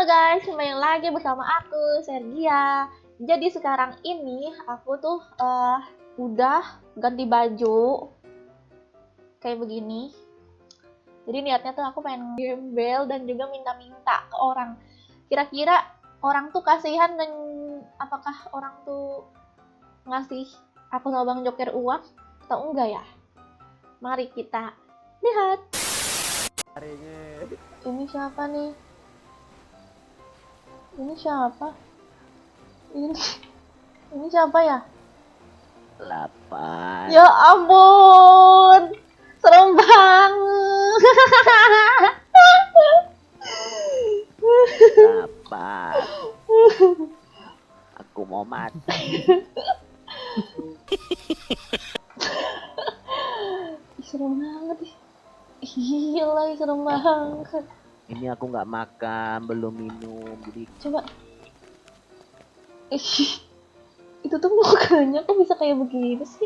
guys, kembali lagi bersama aku, Sergia. Jadi sekarang ini aku tuh udah ganti baju kayak begini. Jadi niatnya tuh aku pengen gembel dan juga minta-minta ke orang. Kira-kira orang tuh kasihan dan apakah orang tuh ngasih aku sama Bang Joker uang atau enggak ya? Mari kita lihat. Ini siapa nih? Ini siapa? Ini siapa ya? 8. Ya ampun, serem banget. 8. Aku mau mati. Serem banget ih. Gila, serem banget. Ini aku nggak makan, belum minum, jadi Coba. Itu tuh mukanya kok bisa kayak begini sih?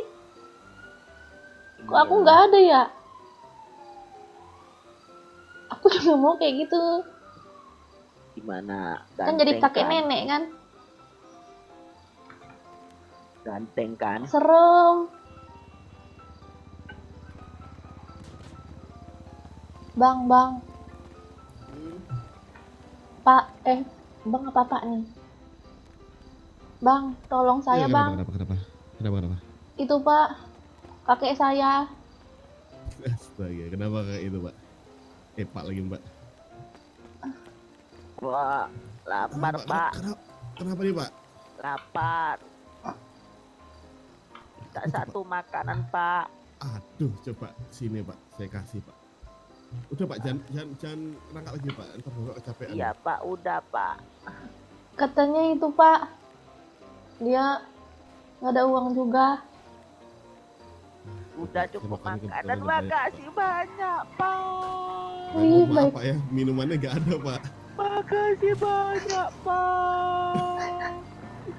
Kok aku nggak ada ya? Aku juga mau kayak gitu. gimana? Kan jadi kakek kan? nenek kan? Ganteng kan? Serem. Bang. Pak, Bang apa Pak nih? Bang, tolong saya Ya, Bang. Kenapa? Itu Pak, kakek saya. Astaga, kenapa kayak itu, Pak? Pak lagi, Mbak. Wah, lapar Pak. Kenapa nih, Pak? Lapar. Minta satu makanan Pak. Aduh, coba sini, Pak. Saya kasih, Pak. Udah, Pak, jangan rangkak lagi, Pak. Entar Bapak kecapean. Iya Pak, udah Pak. Katanya itu Pak, dia nggak ada uang juga. Udah cukup makanan, makasih banyak Pak. Wih, Maaf, baik. Pak ya, minumannya nggak ada, Pak. Makasih banyak Pak.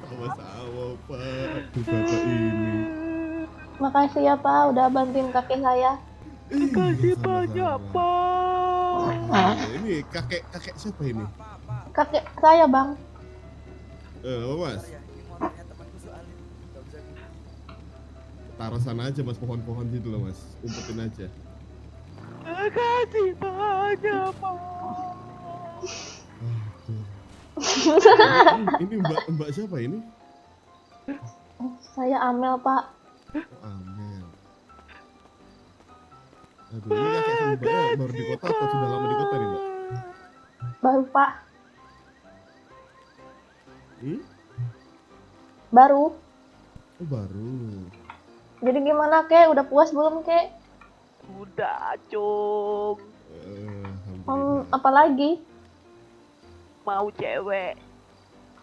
Sama-sama, Pak. Aduh, Bapak ini. Makasih ya Pak, udah bantuin kakek saya. Makasih Sama-sama. banyak Pak. Ini kakek siapa ini? Kakek saya Bang. Apa, Mas? Taruh sana aja, Mas, pohon-pohon situ loh, Mas. Umpetin aja. Makasih banyak Pak. Aduh. Ini Mbak siapa ini? Saya Amel Pak. Oh, Amel. Aduh, ini kakek sama Mbaknya baru di kota atau sudah lama di kota nih, Mbak? Baru Pak. Baru. Oh, baru. Jadi gimana kek? Udah puas belum kek? Udah Cung. Alhamdulillah. Apalagi? Mau cewek.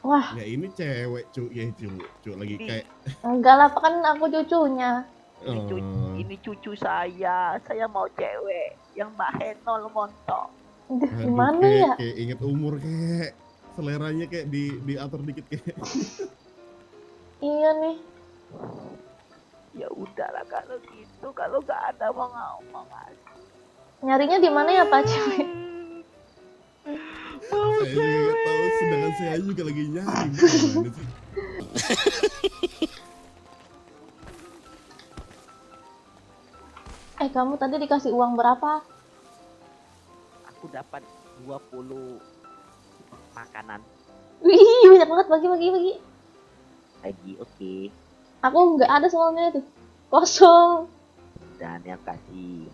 Wah. Ya ini cewek, Cuk. Ya, Cuk lagi kayak. Enggak lah, kan aku cucunya. Ini cucu saya mau cewek yang Mbak Henol montok. Gimana ya? Kayak inget umur kayak seleranya kayak diatur dikit kayak. Iya nih. Ya udahlah kalau gitu, kalau nggak ada mau ngasih. Nyarinya di mana ya Pak cewek? Saya juga nggak tahu, sedangkan saya juga lagi nyari. Gimana sih? Kamu tadi dikasih uang berapa? Aku dapat 20 makanan. Wih, banyak banget, bagi. Lagi oke. Aku nggak ada soalnya itu. Kosong. Dan yang kasih.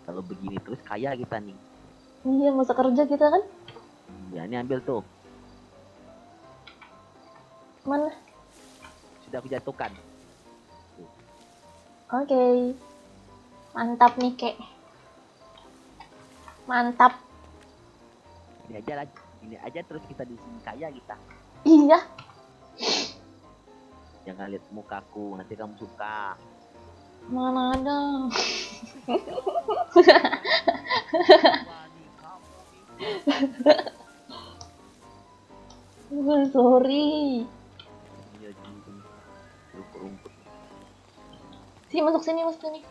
Kalau begini terus kaya kita nih. Iya, masa kerja kita kan? Ya ini ambil tuh. Mana? Sudah aku jatuhkan. Oke. Mantap nih, Kek. Mantap. Ini aja terus kita di sini kaya kita. Iya. Jangan lihat mukaku, nanti kamu suka. Mana ada. Sorry. Iya, rumput. Sini, masuk sini.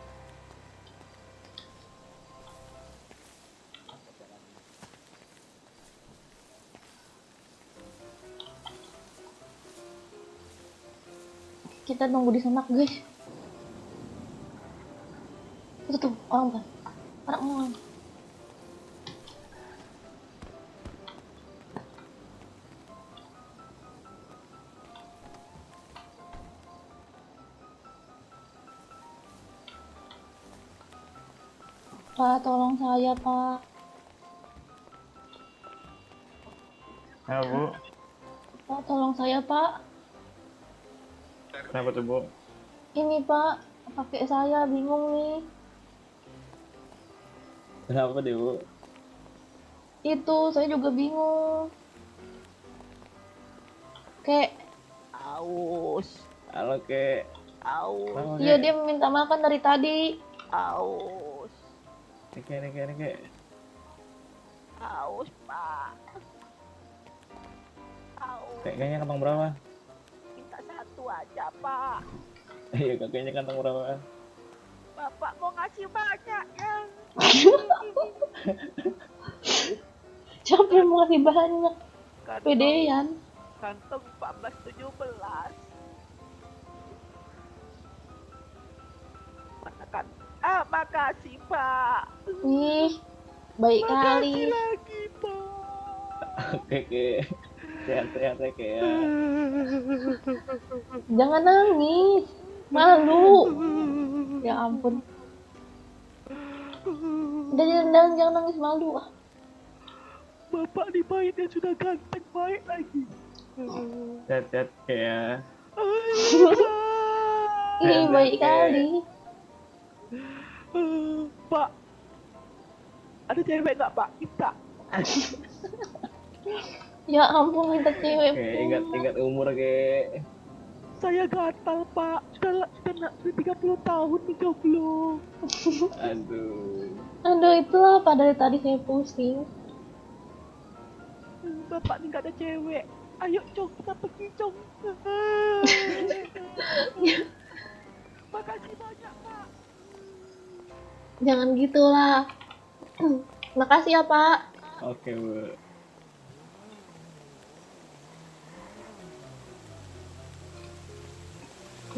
Kita nunggu di sana, guys. Itu tuh, orang bukan? Orang. Pak, tolong saya, Pak. Ya Bu, Pak, tolong saya, Pak. kenapa tuh Bu? Ini, Pak, kakek saya bingung nih. Kenapa deh Bu? Itu, saya juga bingung. Kek, Aus. Halo kek. Aus. Kenapa iya kek? dia minta makan dari tadi. Aus. Kek. Aus, Pak. Aus. Kayaknya kantong berapa? Minta satu aja, Pak. Iya kakeknya kantong berapa? Bapak mau ngasih banyak ya. Siapa yang mau kasih banyak? Kantong, Pedean. kantong 1417. Mana kan? Makasih, Pak. Ih, baik kali. Makasih lagi, Pak. Oke kek. Sehat-sehat ya kek ya. Jangan nangis. Malu. Ya ampun. Udah jangan nangis, malu. Bapak di baiknya sudah ganteng baik lagi. Sehat-sehat kek ya. Ih, baik kali. Pak, ada cewek nggak Pak? Minta. Ya ampun, minta cewek. Kek ingat umur kek. Saya gatal Pak. Sudah 30 tahun nih jomblo. Aduh. Aduh, itulah apa dari tadi saya pusing. Bapak nih nggak ada cewek. Ayo Cong, kita pergi Cong. Makasih banyak Pak. Jangan gitulah. Makasih ya, Pak. Oke Bu.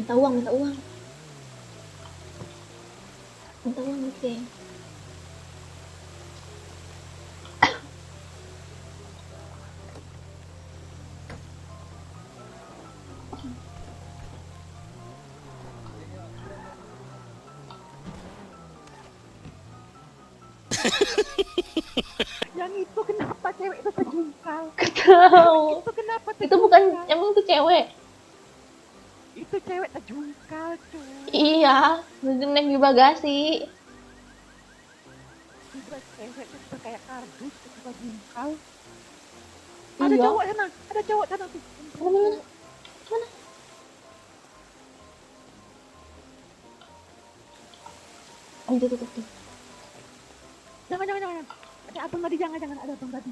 Minta uang. Oke. Yang itu kenapa cewek itu terjungkal? Tahu. Itu kenapa Itu bukan, terjungkal? emang itu cewek. Itu cewek terjungkal cuy. Iya, naik di bagasi. Itu cewek itu kayak kardus itu terjungkal. Ada Iya. cowok sana tuh. Mana? Oh, itu tuh. Jangan. Ada abang tadi, jangan ada abang tadi.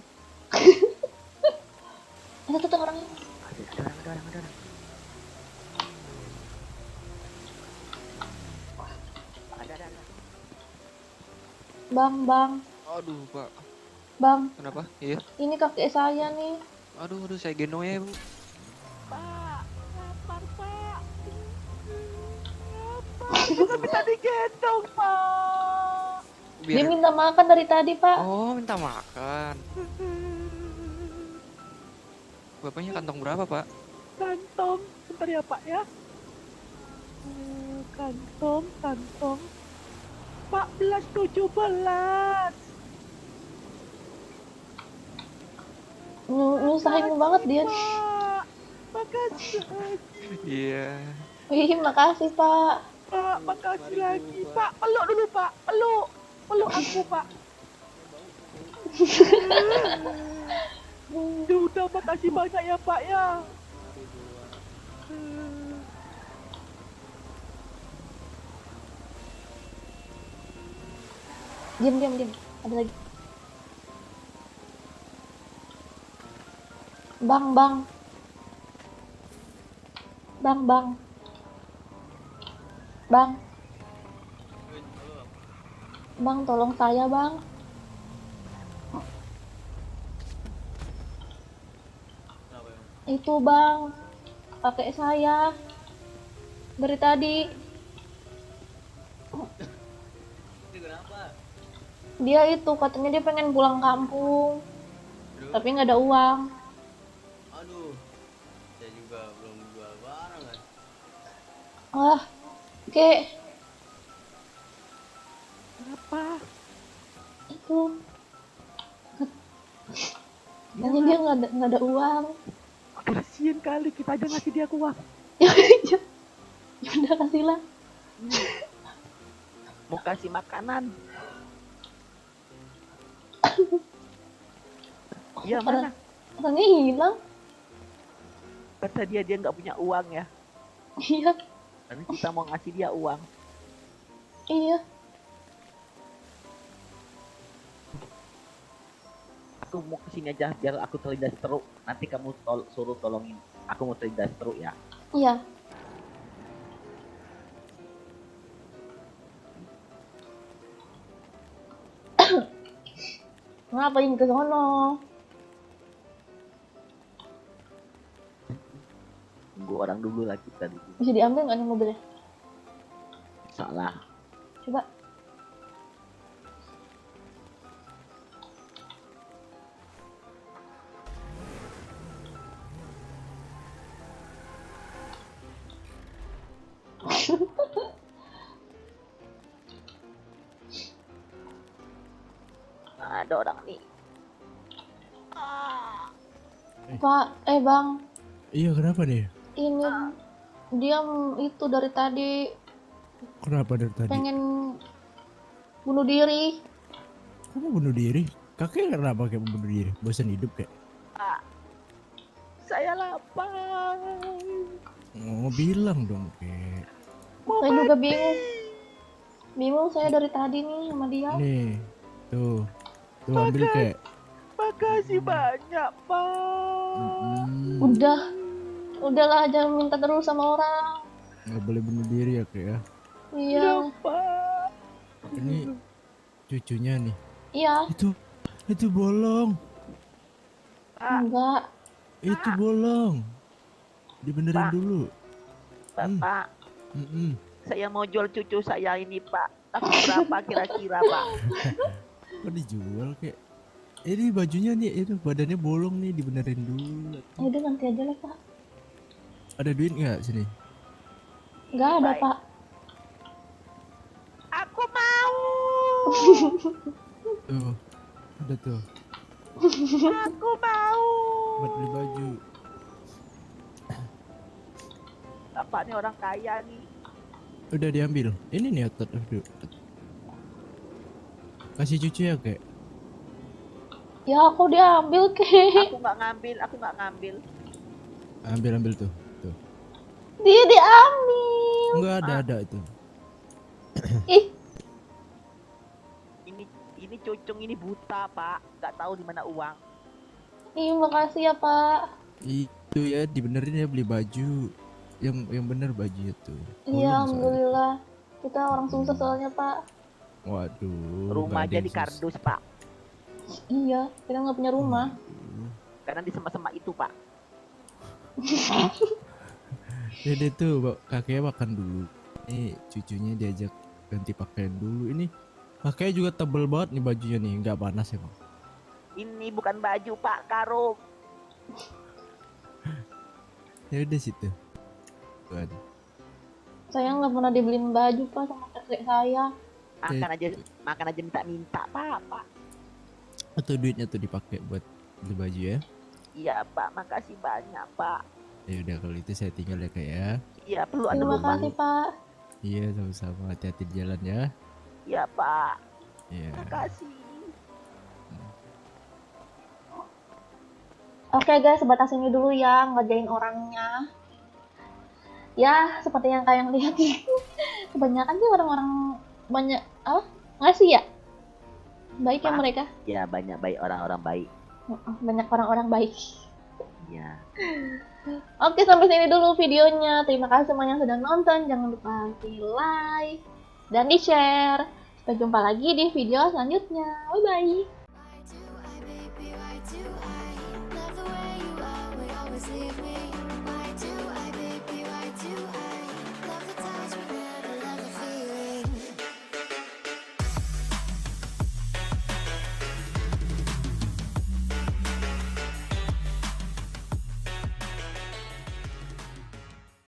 Ada tuh orangnya. Ada orang. Ada. Bang. Aduh, Pak. Bang, Kenapa? Iya. ini kakek saya nih. Aduh, saya gendong ya, Bu. Pak, lapar Pak. Kita bisa digendong Pak. Dia minta makan dari tadi, Pak. Oh, minta makan. Bapaknya kantong berapa, Pak? Kantong, bentar ya Pak ya. Kantong. 1417. Nyusahin banget dia. Pak, makasih. Iya. Wih, makasih, Pak. Pak, makasih lagi. Pak, peluk dulu Pak, peluk aku Pak. Udah, makasih banyak ya Pak ya. Diam. Ada lagi. Bang. Bang, tolong saya, Bang. Itu, Bang. Kakek saya. dari tadi. Itu kenapa? Dia itu katanya dia pengen pulang kampung, Aduh, tapi nggak ada uang. aduh. Saya juga belum jual barang kan. Ah, oke, Kenapa? itu katanya dia nggak ada uang. Kasian kali, kita aja ngasih dia uang. Ya udah kasihlah. Mau kasih makanan. Iya mana? Orangnya hilang. Kata dia nggak punya uang ya. Iya, Tapi kita mau ngasih dia uang. iya. Aku mau kesini aja biar aku terlindas teruk. Nanti kamu suruh tolongin. Aku mau terlindas teruk ya. Iya. Ngapain ke sono? Tunggu orang dulu lah kita dulu. Bisa diambil nggak nih mobilnya? Salah. Coba. Nah, ada orang nih. Pak, Bang, Iya, kenapa nih? ini dia itu dari tadi Kenapa dari tadi? pengen bunuh diri. Kamu bunuh diri? Kakek kenapa kayak bunuh diri? Bosan hidup kayak? Saya lapar. Oh, bilang dong kek. Saya juga bingung. Bingung saya dari tadi nih sama dia. Nih, tuh ambil kek. Makasih banyak, Pak. Mm-mm. Udahlah jangan minta terus sama orang. Nggak boleh bunuh diri ya kek ya. Iya, Pak. Ini cucunya nih. iya, Itu bolong. enggak. Itu bolong. Dibenerin Pak. dulu. Bapak, Mm-mm. saya mau jual cucu saya ini, Pak. Tapi berapa kira-kira, Pak? Kok dijual kek? Ini bajunya nih, itu badannya bolong nih, dibenerin dulu. Ya udah nanti aja lah Pak. Ada duit nggak sini? Enggak ada Baik. Pak. Aku mau. Tuh, ada tuh. Aku mau. Buat beli baju. Bapak nih orang kaya nih. Udah diambil. Ini nih otot. Aduh. Kasih cucu ya kek. Ya aku diambil ke. Aku nggak ngambil. Ambil tuh. Tuh. Dia diambil. Enggak ada itu. Ih, Ini cucung ini buta, Pak. Nggak tahu di mana uang. ih makasih ya Pak. Itu ya dibenerin ya, beli baju. Yang bener bajunya tuh. Iya, Bolong soalnya. alhamdulillah. Kita orang susah soalnya Pak. Waduh. Rumah nggak ada jadi yang sus- kardus, Pak. Iya, kita nggak punya rumah. Waduh. Karena di semak-semak itu, Pak. Dede tuh kakeknya makan dulu. Nih cucunya diajak ganti pakaian dulu. Ini kakeknya juga tebel banget nih bajunya nih, nggak panas emang. Ini bukan baju, Pak, karung. Ya udah situ. Tuan. Saya nggak pernah dibeliin baju Pak sama kakek saya. Makan aja minta-minta, Pak. Atau duitnya tuh dipakai buat beli baju ya. Iya, Pak. Makasih banyak, Pak. Ya udah kalau itu saya tinggal ya kak ya. Iya, perlu ada Terima rumah. kasih Pak. Iya sama-sama, hati-hati di jalan ya. Iya, Pak. Iya. Makasih. Oke guys, sebatas ini dulu ya ngerjain orangnya. Ya, seperti yang kalian lihat nih. Kebanyakan sih orang-orang banyak ngasih ya. Baik ya Pak. mereka. Ya, banyak baik orang-orang baik. Banyak orang-orang baik. Iya. Oke, sampai sini dulu videonya. Terima kasih semuanya yang sudah nonton. Jangan lupa di like dan di share. Sampai jumpa lagi di video selanjutnya. Bye bye. Why do I, baby, why do I love the way you are, will always leave me